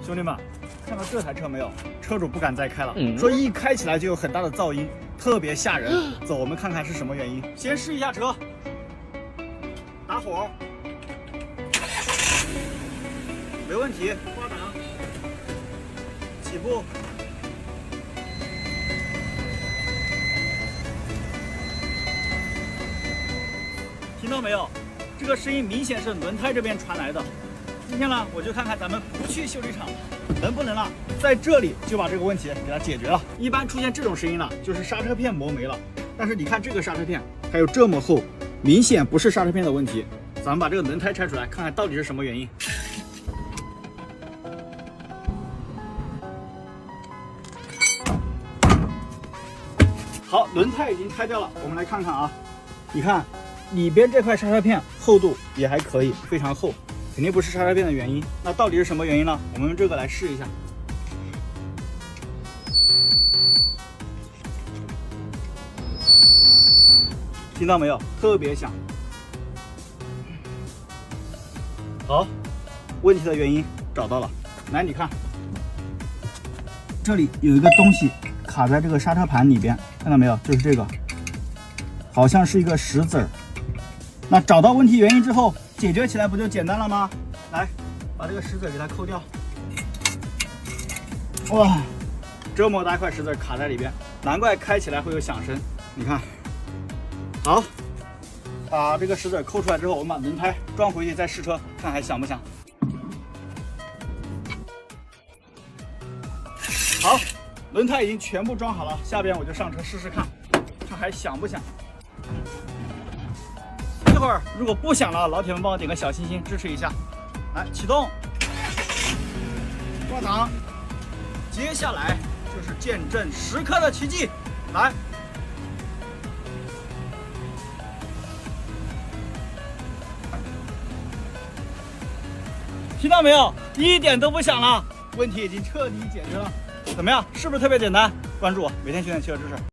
兄弟们，看到这台车没有？车主不敢再开了，说一开起来就有很大的噪音，特别吓人。走，我们看看是什么原因。先试一下车，打火，没问题，挂档，起步。听到没有？这个声音明显是轮胎这边传来的。今天呢，我就看看咱们不去修理厂，能不能啊，在这里就把这个问题给它解决了。一般出现这种声音呢，就是刹车片磨没了。但是你看这个刹车片还有这么厚，明显不是刹车片的问题。咱们把这个轮胎拆出来，看看到底是什么原因。好，轮胎已经拆掉了，我们来看看啊，你看里边这块刹车片厚度也还可以，非常厚。肯定不是刹车片的原因，那到底是什么原因呢？我们用这个来试一下。听到没有？特别响。好，问题的原因找到了。来，你看，这里有一个东西卡在这个刹车盘里边，看到没有？就是这个，好像是一个石子儿。那找到问题原因之后，解决起来不就简单了吗？来，把这个石子给它抠掉。哇，这么大一块石子卡在里边，难怪开起来会有响声。你看，好，把这个石子抠出来之后，我们把轮胎装回去再试车，看还响不响。好，轮胎已经全部装好了，下边我就上车试试看，看还响不响。一会儿如果不响了，老铁们帮我点个小心心支持一下。来，启动，挂档，接下来就是见证时刻的奇迹。来，听到没有？一点都不响了，问题已经彻底解决了。怎么样？是不是特别简单？关注我，每天学点汽车知识。